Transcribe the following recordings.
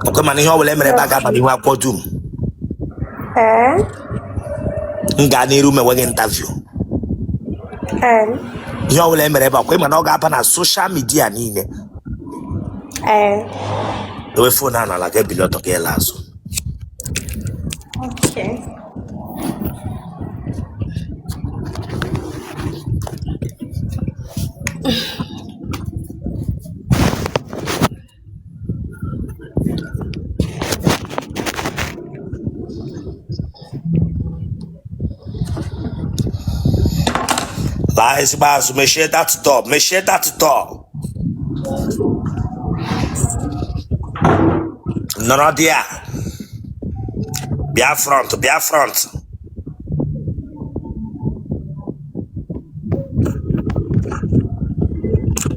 Okay, man, you will let me back up and you are quotum. Ngani room and interview. You will let me back women all up on social media. Nine. The phone and like a below to get last. Okay. Lies, boss, me share that door. Me share that door. No, dear. Be up front, be up front.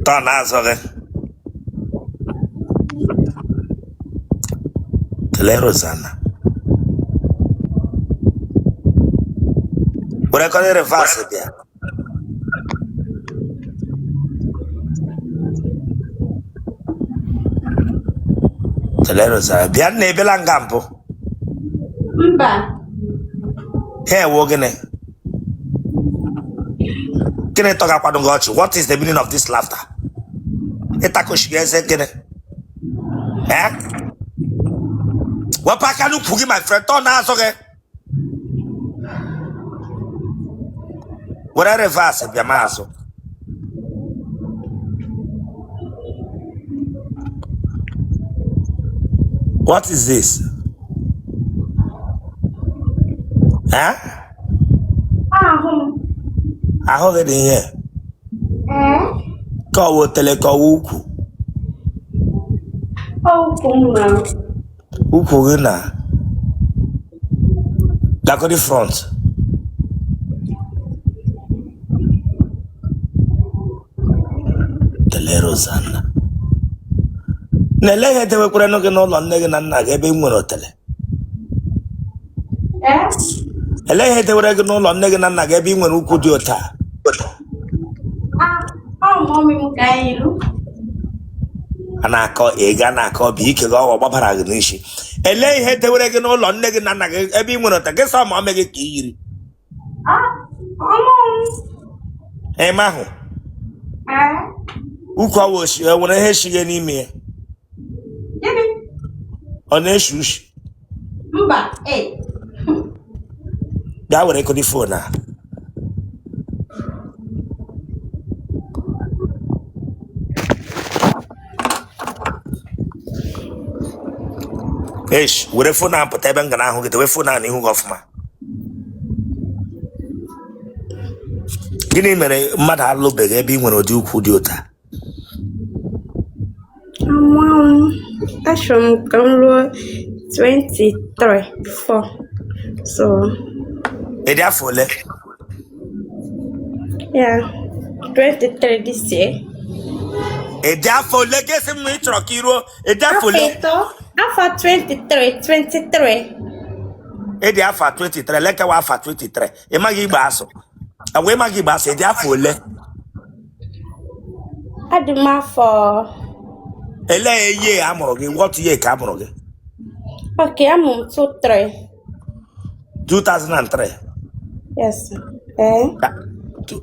Turn answer. Otele Rossan. What I call it reverse there. Otele Rossan. Bian Nebelangampo. Hey, Wogene. Can I talk about Ngochi? What is the meaning of this laughter? Eh? What can you put my friend? Don't answer. Okay. What I reverse it, Yamaso. What is this? Huh? I hold it in here. Call Otele Uku. Uku na. Back on the front. Otele Rossan. Nele hete we kure no ke no lo nege na na ebe nwere Otele. Ele hete we ke no lo nege na na ebe nwere uku di ota. Mommy Mukailu. Anako ega nako bi ke go gbabara gnishi. Ele hete we ke no lo nege na na ebe nwere ota ke sa ma mege ki yiri. Mahu. Uku awo shi e wona he shige n'ime. Ona shush. Mba, Da were ko di phone na. Eish, were phone na put ebe ngana ahu gete we phone na ihu ofuma. Gini mere mmadụ alụbeghị ebe ị nwere ụdị ukwu dị ụta. Ashram Kamlo 23 before. So Edi afọ ole? Yeah, 23 this year. Edi afọ ole gesi m ịchọrọ ka iruo? Edi afọ ole? After 23. Edi afọ 23, lekewa afọ 23. Ịmaghị igba asụ. Awe ịmaghị igba asụ, edi afọ ole? Adịma for. Ele ye amụrụ gị, what year ka amụrụ gị? Okay, I'm 23. 2003. Yes.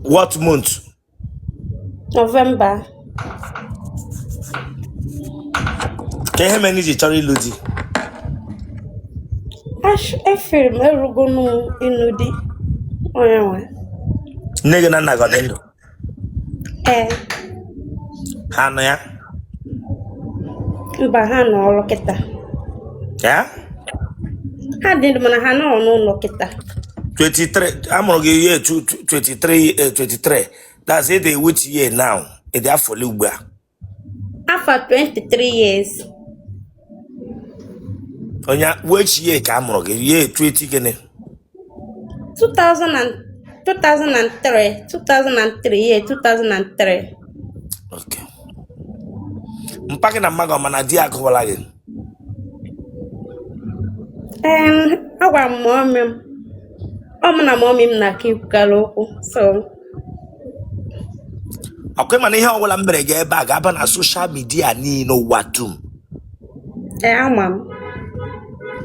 What month? November. Ka ihe mere iji chọrọ ịlụ di? Efere m erugo n'ịlụ di. Onye nwe. Nne gị na nna gị ọ dị ndụ? Ha nọ ya? Mba, ha nọ ọrụ kịta. Ya? Ha dị ndụ mana ha nọ n'ụlọ kịta. 23, amụrụ gị year 23. That's it, which year now? Edi afọ ole ugbu a? After 23 years. Onya, which year ka amụrụ gị? Year 20 gịnị? 2003. Okay. Mpaki na mmaga ọmana di agụwala gị? Agwara m mọmị m. Ọ mụ na mọmị m na-aka ikwukala okwu. So Ọkwa mana ihe ọbụla m mere gị ebe a ga-aba na social media niile ụwa dum. Ama.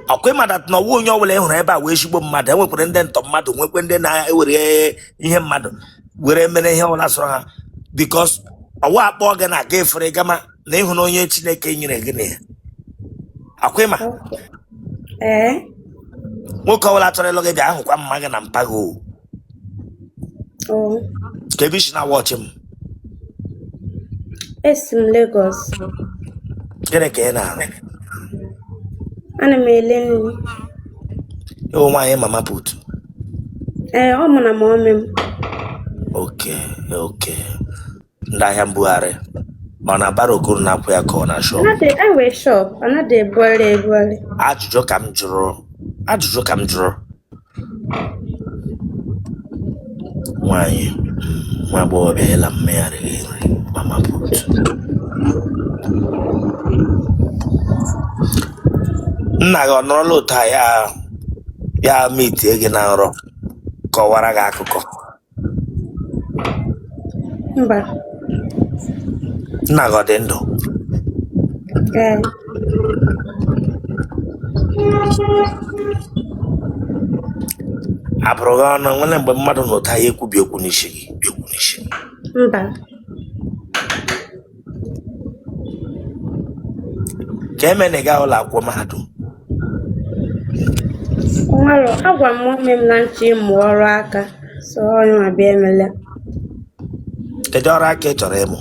Akwe madat na wo nyo wele hụrụ ebe a wee shigbo mmadụ enwekwere ndị ntọ mmadụ nwekwe ndị na-ewere ihe mmadụ were mere ihe ọla sọrọ ha because ọwa akpọ gị na aga efere gama na ịhụ na onye Chineke nyere gị na ya akwe ma nwoke ọbụla chọrọ ịlụ gị bịa ahụkwa mma gị na mpago kebishi na wọchị m esi m Lagos gịnị ka ị na-arụ ana m ele nri ewu nwaanyị mama put ọ mụ na mọmị m oke ndị ahịa mbugharị ma na bara okoro na-akwụ ya ka ọ na shop enwe shop anaghị ebugharị ajụjụ ka m jụrụ nwaanyị nwa agbọghọ bịala mmegharị nri mama put nna gị ọ nọrọla ụtọ ya mitie gị na nrọ kọwara gị akụkọ mba nna gị ọ dị ndụ abụrụ gị ọnụ nwere mgbe mmadụ na ụta ya ekwubi okwu n'isi gị mba ka emena gị ụlọ akwụkwọ mahadum nwere agwa m mọmị m na nche ịmụ ọrụ aka so onye ma bịa emela kedu ọrụ aka ị chọrọ ịmụ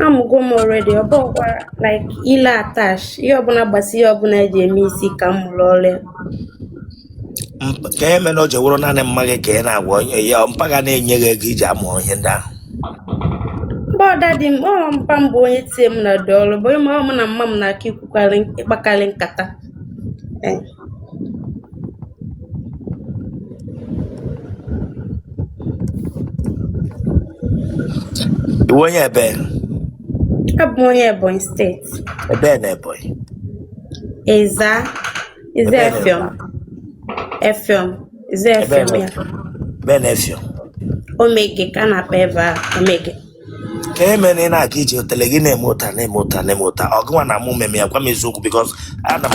amụgo m already ọ bụkwa like ile attach ihe ọbụla gbasi ihe ọbụla eji eme isi ka m mụrụ ọrụ ya ka emena o ji wụrụ naanị mma gị ka ị na-agwa onye ya mpaga na-enye gị ego iji amụ ihe ndị ahụ mba ọda dị m mpa m bụ onye tie m na dị ọrụ bụ ịma ọmụ na mma m na-aka ịkpakarị nkata iwe onye ebe abụ m onye Ebonyi steeti ebe na Ebonyi Eze Efiom ya ebe na Efiom Omege ka a na-akpa ebe a Omege ka eme na ị na-aga ije otele gị na-eme ụta ọgụnwa na amụ meme ya gwa m eziokwu because ana m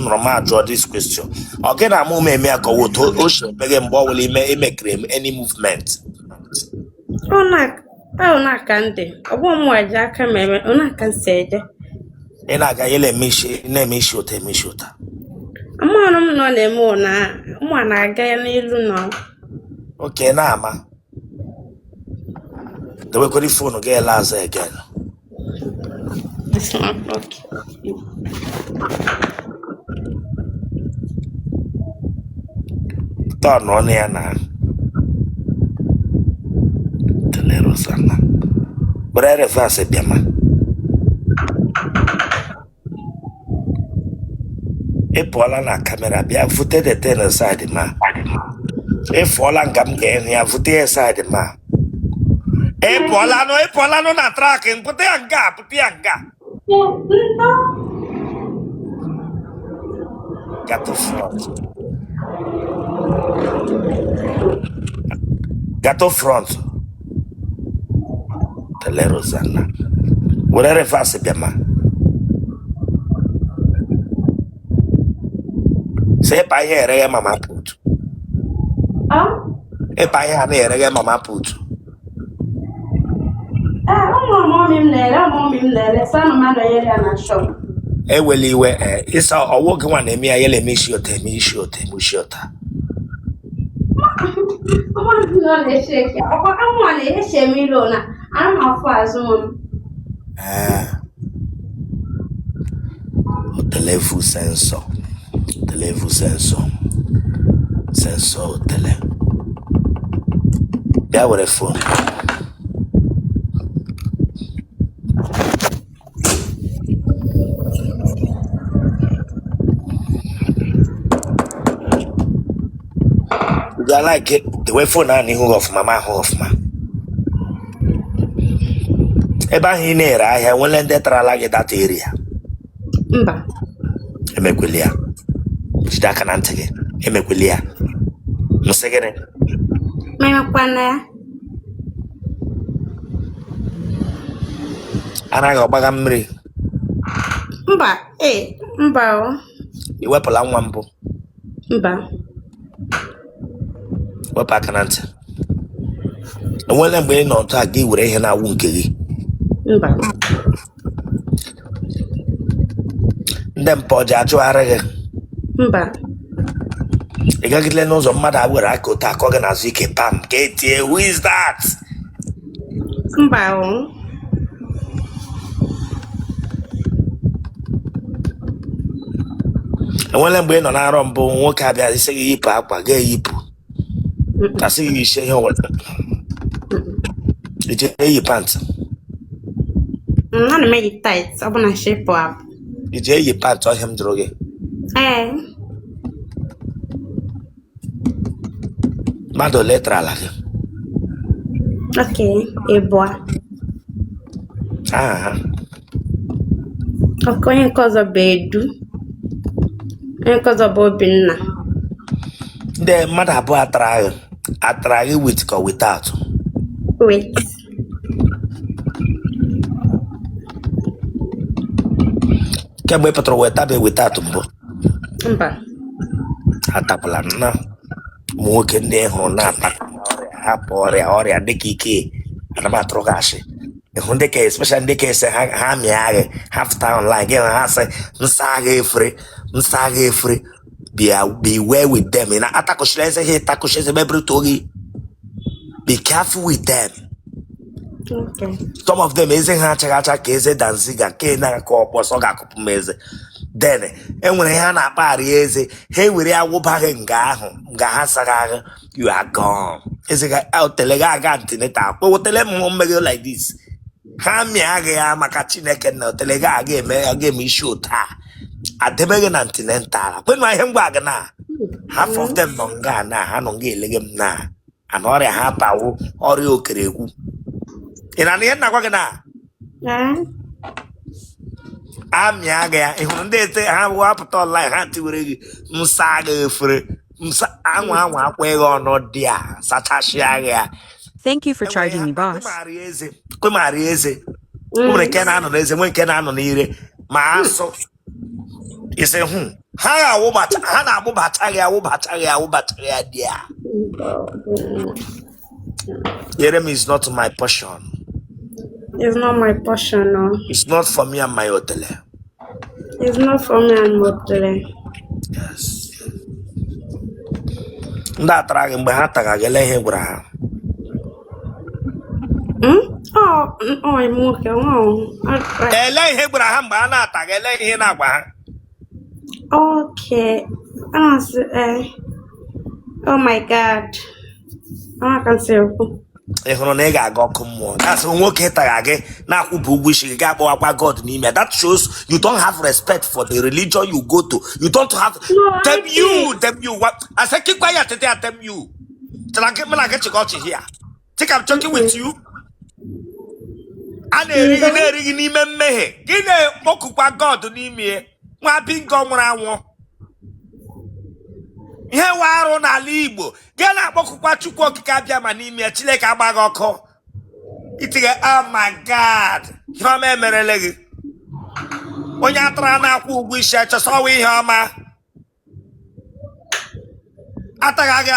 nọrọ m ajụọ this question ọ gị na amụ meme ya ka ọ woto oche ebe gị mgbe ọ were imekere any movement ọ na-aka ndị ọ bụ mụ eji aka m eme ọ na-aka nsi eje ị na-aga ya na-eme isi ụta amaghị m nọ na-eme ụna mụ na-aga ya n'elu nọ oke na-ama dewekwere fonu gị ele azụ again tọn ọnụ ya na Otele Rossan were reverse bịama ị pụọla na kamera bịa vute the ten side ma ị fụọla nga m ga-ehụ ya vute ya side ma ị pụọla nụ na trak pụta ya nga gato front Otele Rossan were reverse bịama se ịpa ihe ere ya mama put ịpa ihe a na-ere ya mama put ewela iwe ịsa ọwụ gị nwa na-eme ya yela eme isi ụta Otele vu sensor Otele bịa were fon I like it the way phone na ihu ọfụma ma ahụ ọfụma ebe ahụ ị na-ere ahịa nwere ndị tarala gị data area mba emekweli ya jide aka na ntị gị emekweli ya nsị gịnị menyekwana ya anaghị ọgbaga mmiri Mba, mba o. Iwepụla nwa mbụ. Mba. Wepụ aka na ntị. Enwere mgbe ị nọ otu a gị were ihe na-awụ nke gị. Mba. Ndị mpọ ji achụgharị gị. Mba. Ị gagidele n'ụzọ mmadụ a were aka otu akọ gị n'azụ ike pam ka etie who is that? Mba o. Enwere mgbe ị nọ n'arọ mbụ nwoke abịa isi gị yipụ akwa ga-eyipụ kasị gị isi ihe ọwụla iji eyi pantị. Ana m eyi tight, ọ bụ na shape up. Iji eyi pantị ọhịa m jụrụ gị. Mmadụ ole tara ala gị? Okay, ịbụa. Aha ha. Ọkụ onye nke ọzọ bụ Edu. Onye nke ọzọ bụ Obinna. Ndị mmadụ abụọ atara gị with ka without? Wait. Kemgbe ị pụtara wetabe without mbụ? Mba. Atapụla na ụmụ nwoke ndị hụrụ na-ata hapụ ọrịa dịka ike anabatụrụ gị asị. Ịhụ ndị ka especially ndị ka ese ha mịa gị ha fụta online gị ha sị nsa agha efere beware with them. Ị na-atakụchiri eze ha ịtakụchi eze mebrịta gị. Be careful with them. Okay. Some of them eze ha achaghị acha ka eze danziga nke na-akọ ọkpọsọ ga-akụpụ m eze. Then enwere ihe ha na-akpagharị eze ha ewere awụba gị nga ha saga ahụ you are gone. Eze ga Otele ga aga antineta kpọwotele m mmeghe like this. Ha mịa gị ya maka Chineke na Otele ga aga eme isi ụta adebeghị na antinental kwenu ihe ngwa gị na half of them nọ nga na ha nọ nga eleghe m na ana ọrịa ha pawo ọrịa okere ekwu. Ị na ihe na-agwa gị na amịa gị ya ịhụrụ ndị ete ha wapụta online ha tiwere gị nsa agha efere nsa anwa akwa ịghị ọnụ dị a sachasịa gị ya. Thank you for charging me, boss. Kwemari eze nwere nke na-anọ n'eze nwee nke na-anọ n'ire ma asụ isi ha na-agbụbacha gị awụbacha gị dị ya. Jeremy is not my portion. It's not my portion, no. It's not for me and my Otele. It's not for me and Otele. Yes. Ndị atara gị mgbe ha taga gị ele ihe gwara ha. Nwoke, ele ihe gwara ha mgbe ha na-ata gị ele ihe na-agwa ha. Okay. Oh my God. I can say. Ị hụrụ na ị ga-aga ọkụ mmụọ. That's nwoke tara gị na-akwụba ụgwọ isi gị ga-akpọwakwa God n'ime. That shows you don't have respect for the religion you go to. You don't have them you. What? I said keep quiet today. I tell you. Till I get me like get you here. Think I'm talking with you. And na-erighi n'ime mmehie. Gị na-ekpokukwa God n'ime. Nwa bingo nwụrụ anwụ. Ihe wa arụ n'ala Igbo gị na-akpọkụkwa Chukwu okike abịa ma n'ime Chineke agbaghị ọkụ itige oh my God ihe ọma emerele gị onye atara na-akwụ ụgwọ isi achọsọwa ihe ọma atagha gị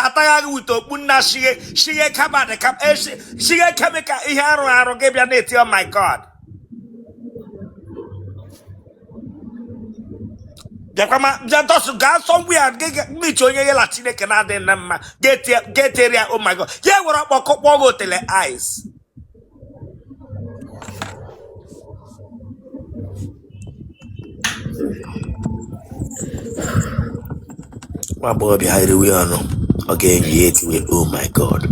wite okpu nna shighe kabad shighe kemika ihe arụ gị bịa na-eti oh my God. Gaa somewhere meet onye ya la Chineke na-adị na mma get area oh my God ya were ọkpọkọ gị Otele eyes. Nwa agbọghọbịa ha eriwe ọnụ ọ ga-enyi ya etiwe oh my God.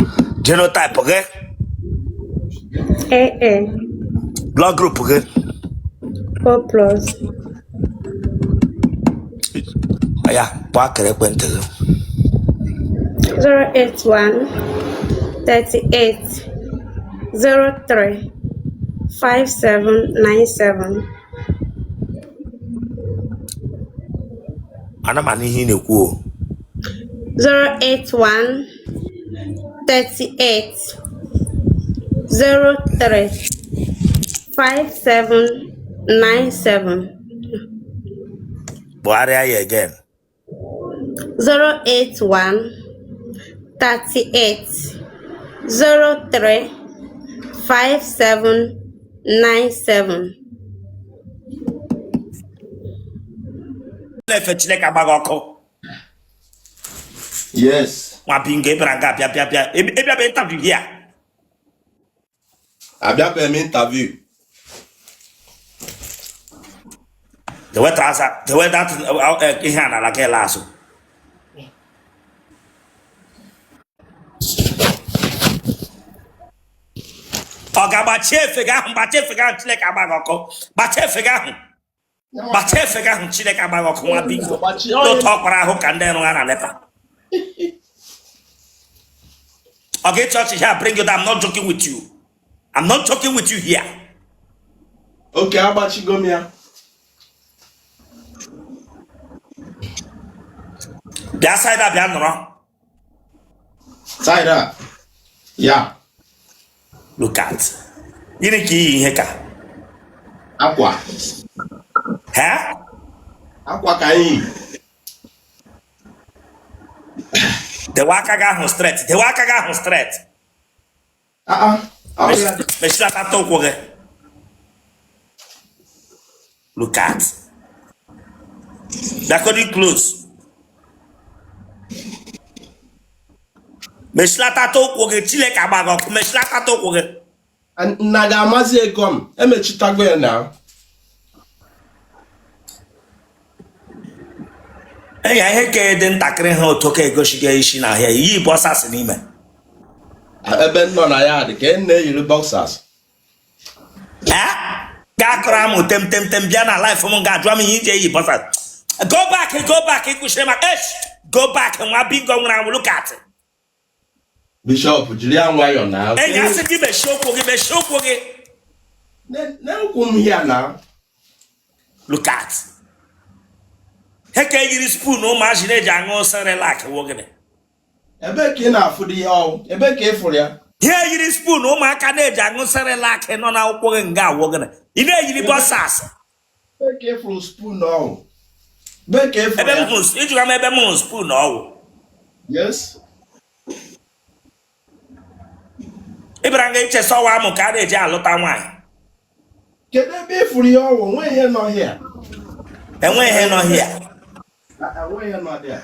Genotype gị? Blood group gị? 4+. Ya kpọọ akara ekwentị gị. 081 38 03 5797. Ana m anụ ihe ị na-ekwu o. 081 38 03 5797. Buhari again. 081 38 03 5797. Yes. Interview here. Abia pe mi interview. The way that ihana like a lasso. Oga bache fega chile kabagoko. Bache fega chile kabagoko wa bingo. Don't talk para ho kande no ana lepa. Okay, church here, bring you that. I'm not joking with you. I'm not joking with you here. Okay, how about you go here? The side up here, no. Side up. Yeah. Look at. You need key heka. Aqua. Huh? Aqua kai. The wakaga hon straight. Oh yeah. Me shata talk with. Look at. That could be close. Me shata talk with chile kabago. Me shata talk with. And naga mazi come. Eme chitagwe now. Hey, I hate den takre ho toke go shige ishi na here. Yi bossas ni me. Ebe no na ya de ke ne yiru boxers. Gakra mo tem bia na life mo ga dwa me yin yi bossas. Go back, ikushema. Go back and wa bingo ngna look at it. Bishop Julian Wayo now. Hey, I said give a show. Ne come here now. Look at. Heke yiri spoon no machine jango sare like wogene. Ebe ke na afudi ho. Ebe ke for ya. Here yiri spoon no ma ka na jango sare like no na ukwo nga wogene. Ine yiri bossas. Ebe ke for spoon no. Ebe ke for. Ebe mo iju am ebe mo spoon no. Yes. Ibranga iche so wa mo ka na je alota nwan. Kede be for ya wo we here no here. Enwe he no here. We here no there.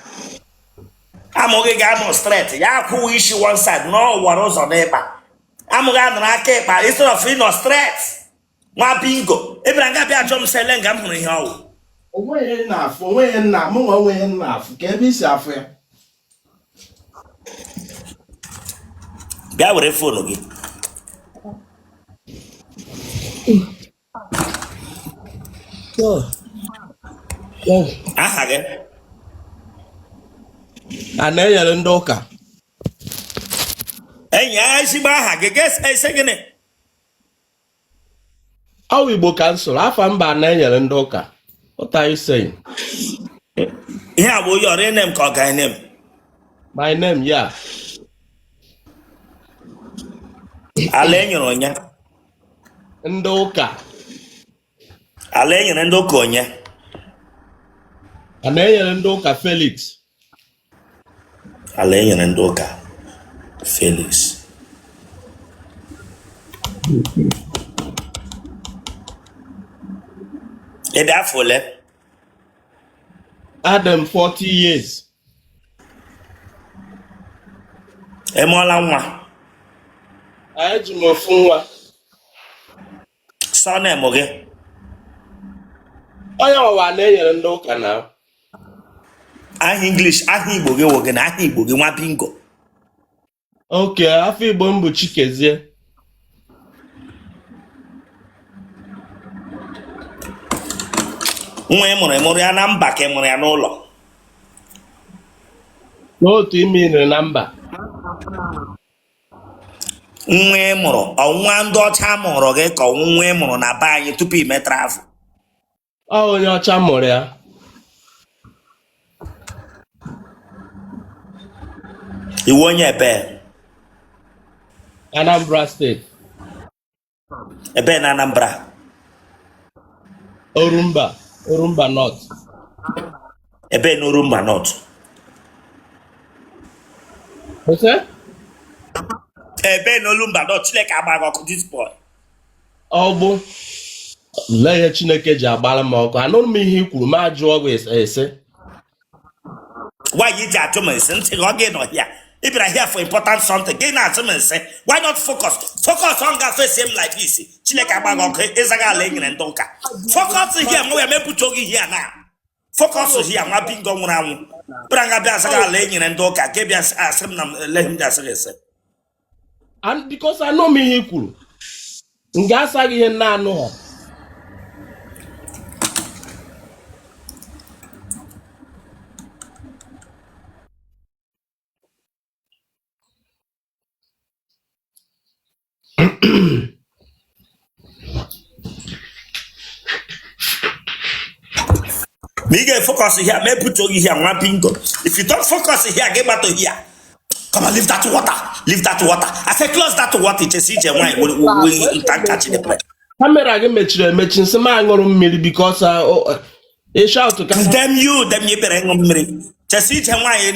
Amoge ga no straight. Ya ku issue one side no waro zo na ipa. Amoga na aka ipa instead of no straight. Nwa bingo. Ibranga bia jom sele ngam hunu ihe owo. Onwe here na afo, onwe here na mo onwe here na afo. Ke bi si afo ya. Bia were phone gi. Aha ge. Ana yere ndị ụka. Enya si ba aha ge guess say gene. How Igbo cancel? Afa mba na yere ndị ụka. What are you saying? Ihe abo your name ka guy name. My name, yeah. Ale nyoro nya. Ndị ụka. Ale nyoro ndo ko nya. Ana yere ndị ụka Felix. Ale nyoro ndo ka Felix. Eda fole. Adam 40 years. Emola nwa. Ayeji mo fun wa. So na emoge. Onye ọwa na enyere ndị ụka na. Aha English, aha Igbo ge woge na aha Igbo ge nwa bingo. Okay, afọ Igbo mbụ Chikezie. Nwa emụrụ ya na mba ka emụrụ ya n'ụlọ. N'otu ime nri na mba. Nwa emụrụ, ọnwa ndị ọcha mụrụ gị ka nwa emụrụ na be anyị tupu ime travel. Ọ onye ọcha mụrụ ya. Iwu onye ebe? Anambra State. Ebe na Anambra. Orumba North. ebe n'oru mba not What's that? ebe n'olu mba not Chineke agbaghị ọkụ this boy. Ọ bụ lee ihe Chineke ji agbara m ọkụ. Anụrụ m ihe i kwuru ma jụọ gị ese. Why you just to me something again or here? If you're here for important something, again as someone say, why not focus? Focus on God face him like this. Chineke agbaghị ọkụ ezaga laying and donka. Focus here, mo me put here now. Focus here, my bingo nwụrụ. Branga bia zaga laying and donka. Ke bia asem na let him just say. And because I know me ihe kwuru. Nga asaghị ihe nna anụ ha. Me get focus here, me put you here, one bingo. If you don't focus here, get back to here. Come on, leave that water. Leave that water. I say close that water. Just see your wine. We can't catch the play. Camera gị mechiri emechi nsị m aṅụrụ mmiri because ị shout ka Them you better hang on me. Just see your wine.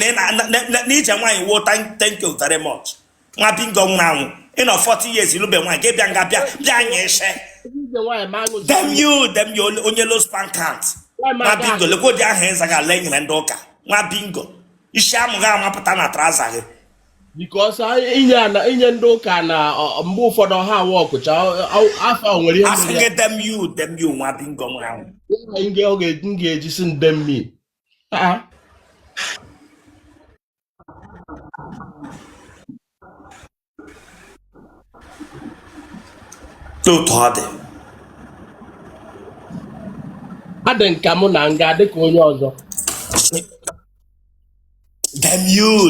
Need your wine. Well, thank you very much. My bingo now. In 40 years, you look at one. Get bianga Them you on your low span count. My bingo. Look what their hands are laying and doka. My bingo. You shall my patana traza. because inye ndị ụka na mgbe ụfọdụ ha wọkụ cha afọ nwere ihe asịghị them you nwa bingo nwa oge m ga-eji si nde mmiri otu ọ dị adị nka mụ na nga dịka onye ọzọ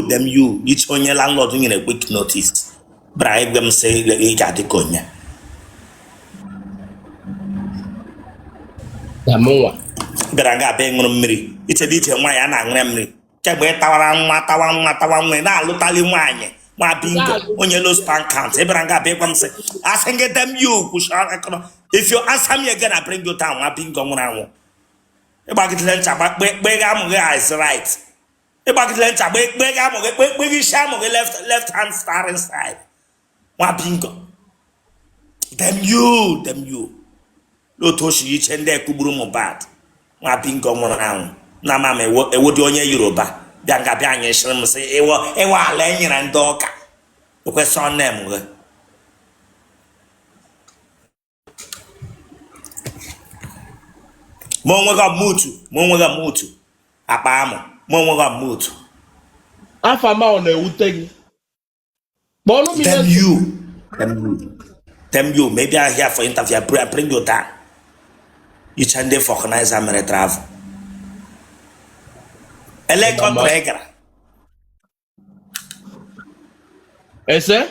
them you each onye landlord nyere quick notice bribe them say ị ga-adị ka onye mụnwa bịara nga abịa ṅụrụ mmiri iche nwaanyị a na-aṅụrị mmiri kemgbe tawa nwa na-alụtali nwaanyị nwa bingo onye low span count bịara nga abịa gwa m sị asị gị them you if you answer me again I bring you down nwa bingo nwụrụ anwụ ịgbagidere ncha kpe ga amụghị is right ịgbagidere ncha kpe ga amụghị kpe gị isi amụghị left hand starring side nwa bingo them you n'otu oshi iche ndị ekpugburu Mohbad nwa bingo nwụrụ anwụ na mama ewodi onye Yoruba bịa nga bịa anyị shiri m sị ịwa ala enyere ndị ọka ekwesị ọnem gị ma onweghị mutu akpa amụ ma onweghị mutu afọ ma ọ na-ewute gị kpọọnụ m them you maybe I here for interview I bring you down each and day for organizer mere travel ele kontra egara ese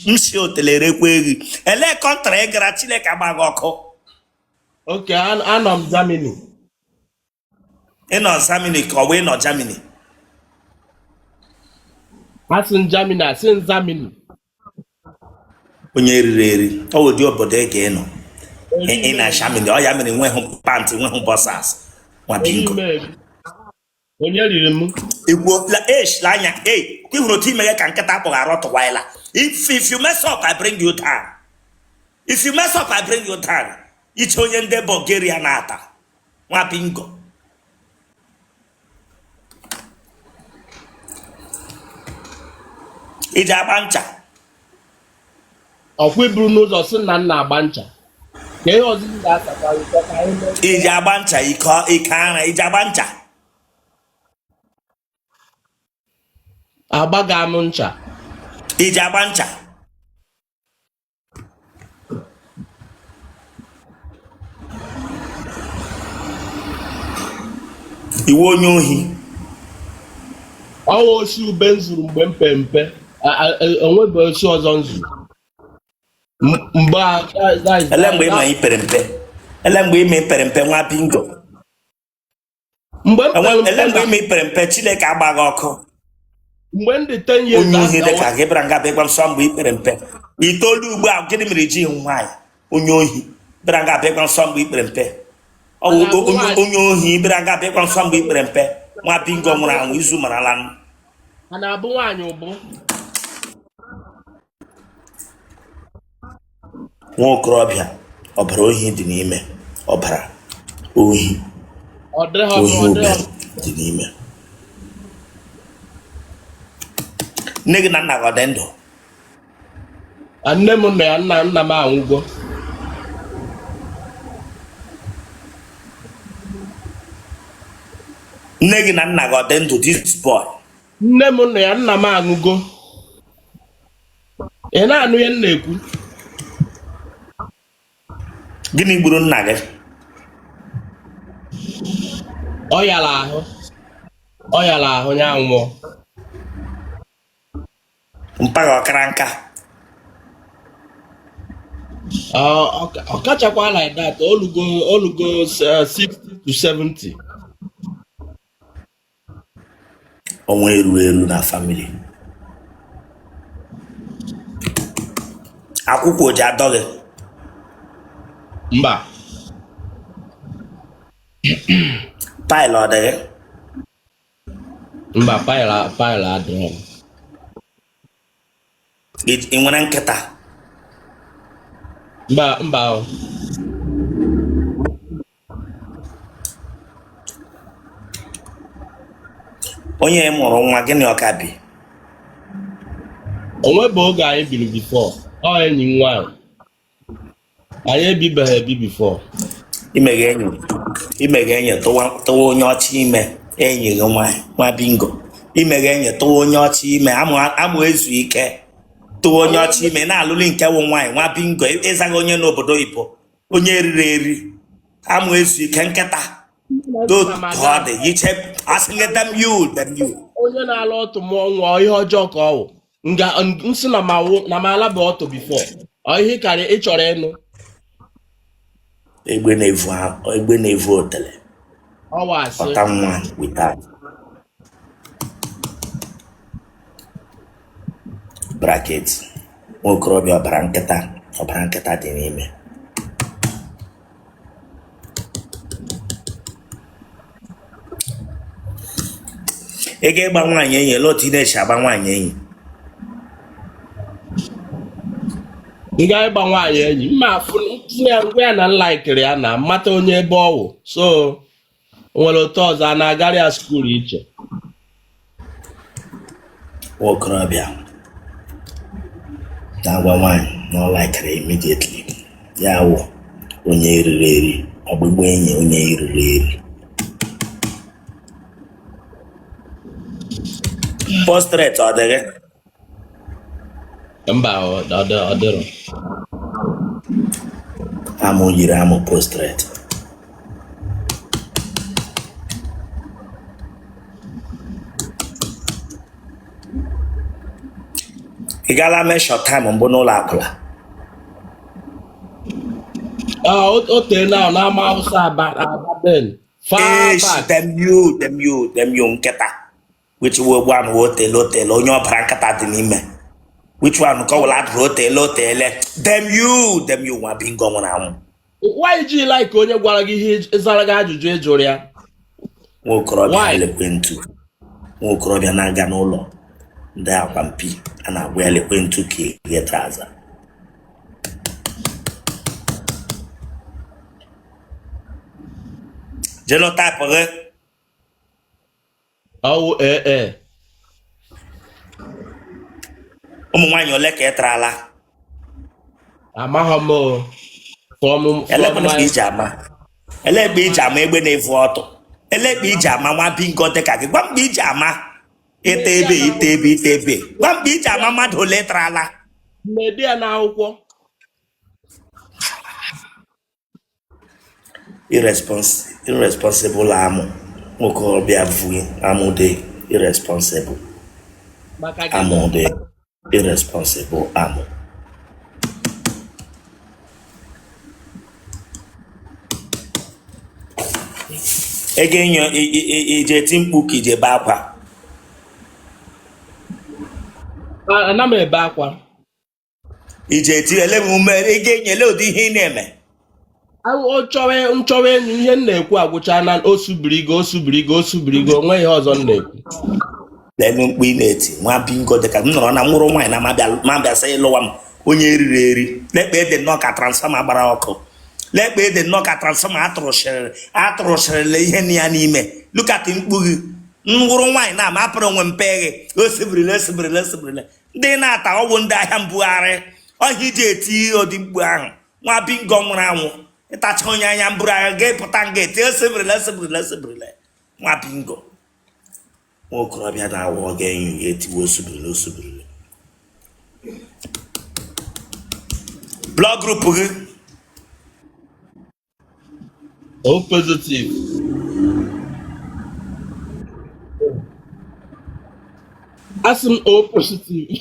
msi Otele rekwa egi ele kontra egara Chineke agbaghị ọkụ okay anọ m Germany ịnọ Germany ka ọ wee nọ Germany asị Germany asị Germany onye riri eri ọ wụ dị obodo ege ịnọ ị na Germany ọ ya mere nweghị pant nweghị bọsas nwa bingo onye riri m igbo la anya kwihụrụ otu ime ka nkịta akpọghị arọtụwaila if you mess up I bring you down iche onye ndị Bulgaria na-ata nwa bingo iji agba ncha ọkwa iburu n'ụzọ si na nna agba ncha ka ihe ọzọ iji agba ncha ike ara iji agba ncha agbaghị anụ ncha iji agba ncha iwu onye ohi ọwa osi ube m zuru mgbe mpempe onwebe osi ọzọ m zuru ele mgbe ịma ipere mpe nwa bingo ele mgbe ịma ipere mpe Chineke agbaghị ọkụ mgbe ndị 10 years onye ohi dị ka gị bịara nga bịa gwa m sọ mgbe ikpere mpe itoolu ugbu a gịnị mere iji hụ nwaanyị onye ohi bịara nga bịa gwa m sọ mgbe ikpere mpe onye ohi ibere aga bịakwa nsọ mgbe ikpere mpe nwa bingo nwụrụ anwụ izu marala nụ. A na-abụ nwaanyị ụbụ. Nwa okorobịa ọbara ohi dị n'ime ọbara ohi ube dị n'ime. Nne gị na nna gị ọ dị ndụ? Nne m na ya nna m anwụgo. Nne gị na nna gị ọ dị ndụ? This boy. Nne m na ya nna m anwụgo. Ị na-anụ ihe m na-ekwu? Gịnị gburu nna gị? Ọ yara ahụ ya nwụọ. Mpaghara ọkara nka. Ọ kachakwa like that. Olugo 60 to 70. Ọnwa eru na family. Akwụkwọ oji adọ gị? Mba. Paịlụ ọ dị gị? Mba, paịlụ adịghị m. Ị nwere nkịta? Mba. Onye mụrụ nwa gịnị ọka bi? Onwe bụ oge anyị biri before. Ọ enyi nwaanyị. Anyị ebibeghị ebi before. Imeghe enyi tụwa onye ọcha ime enyi gị nwa bingo. Imeghe enyi tụwa onye ọcha ime amụ ezu ike tụwa onye ọcha ime na-alụli nke wụ nwaanyị nwa bingo ịzaghị onye n'obodo oyibo onye eriri eri amụ ezu ike nkịta totu ọ dị yiche asịghị dem you. Onye na-alụ ọtụ mụọ nwa ihe ọjọọ ka ọ wụ. Nsị na m ala bụ ọtụ before. Ọ ihe karịa ị chọrọ ịnụ. Egbe na-evu otele. Ọta nwa without bracket. Nwa okorobịa ọbara nkịta dị n'ime. Ị ga-ịgba nwaanyị enyi ele otu ị na-echi agba nwaanyị enyi? Ị ga-ịgba nwaanyị enyi mma afụ ngwa ya na nlaikiri ya na mmata onye ebe ọ wụ. So nwere otu ọzọ a na-agara ya skuul iche. Nwa okorobịa na-agwa nwaanyị na ọ laikiri immediately ya wụ onye eriri eri ọgbụgba enyi onye eriri eri. Portrait ọ dịghị? Mba, ọ dịrọ. Amụ yiri amụ portrait. Ị gaala mee short time mbụ n'ụlọ akwụla? O tee na n'ama Hausa Ababen. Dem you nkịta. Which one otele onye ọbara nkịta dị n'ime? Which one ka ọwụla adụrụ otele? Dem you nwa bingo nwụrụ anwụ. Why did you like onye gwara gị ihe ịzara gị ajụjụ ị jụrụ ya? Nwa okorobịa na-aga n'ụlọ ndị akwa mpi a na-agwa ya ekwentị ka ihe traza. Genotype gị? Ọwụ Ụmụ nwaanyị ole ka ị tarala? Amaghị m o. Ele iji ama egbe na-evu ọtụ? Ele iji ama nwa bingo dị ka gị? Gwa mgbe iji ama ite ebe. Gwa mgbe iji ama mmadụ ole tarala? Mmedi ya n'akwụkwọ. Irresponsible amụ. Okorobịa vughị amụ dị irresponsible. Amụ dị irresponsible amụ. Ege enyo ije eti mkpu ka ije ebe akwa? Ana m ebe akwa. Ije eti ele ume ege enyo ele ụdị ihe ị na-eme? nchọwa enyi ihe m na-ekwu agwụcha na osubirigo onwe ihe ọzọ m na-ekwu. Lenu mkpu ị na-eti nwa bingo dịka m nọrọ na mụrụ nwaanyị na mabịa sị ịlụwa m onye eriri eri lekpe ede nnọọ ka transfọma gbara ọkụ lekpe ede nnọọ ka transfọma atụrụsịrịla ihe na ya n'ime lukati mkpu gị nwụrụ nwaanyị na ama apụrụ onwe mpeghe osibirila ndị na-ata ọgwụ ndị ahịa mbugharị ọhịa iji eti ụdị mkpu ahụ nwa bingo nwụrụ anwụ ịtacha onye anya mburu agha ga-epụta nga eti osibirila nwa bingo nwa okorobịa na-awụ ọ ga-enyi ya etiwe osubirila blọg grupu gị O positive. Asị m O positive.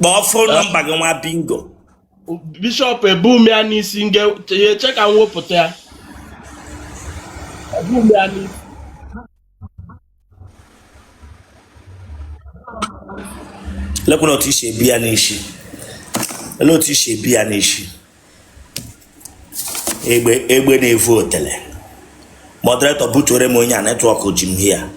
kpọọ fon nọmba gị nwa bingo. Bishọp ebu m ya n'isi eche ka m wepụta ya. Ebu m ya n'isi. Lekwana otu isi ebi ya n'isi. Ele otu isi ebi ya n'isi. Egbe na-evu Otele. Moderator butuore m onye a netwọk ji m hia.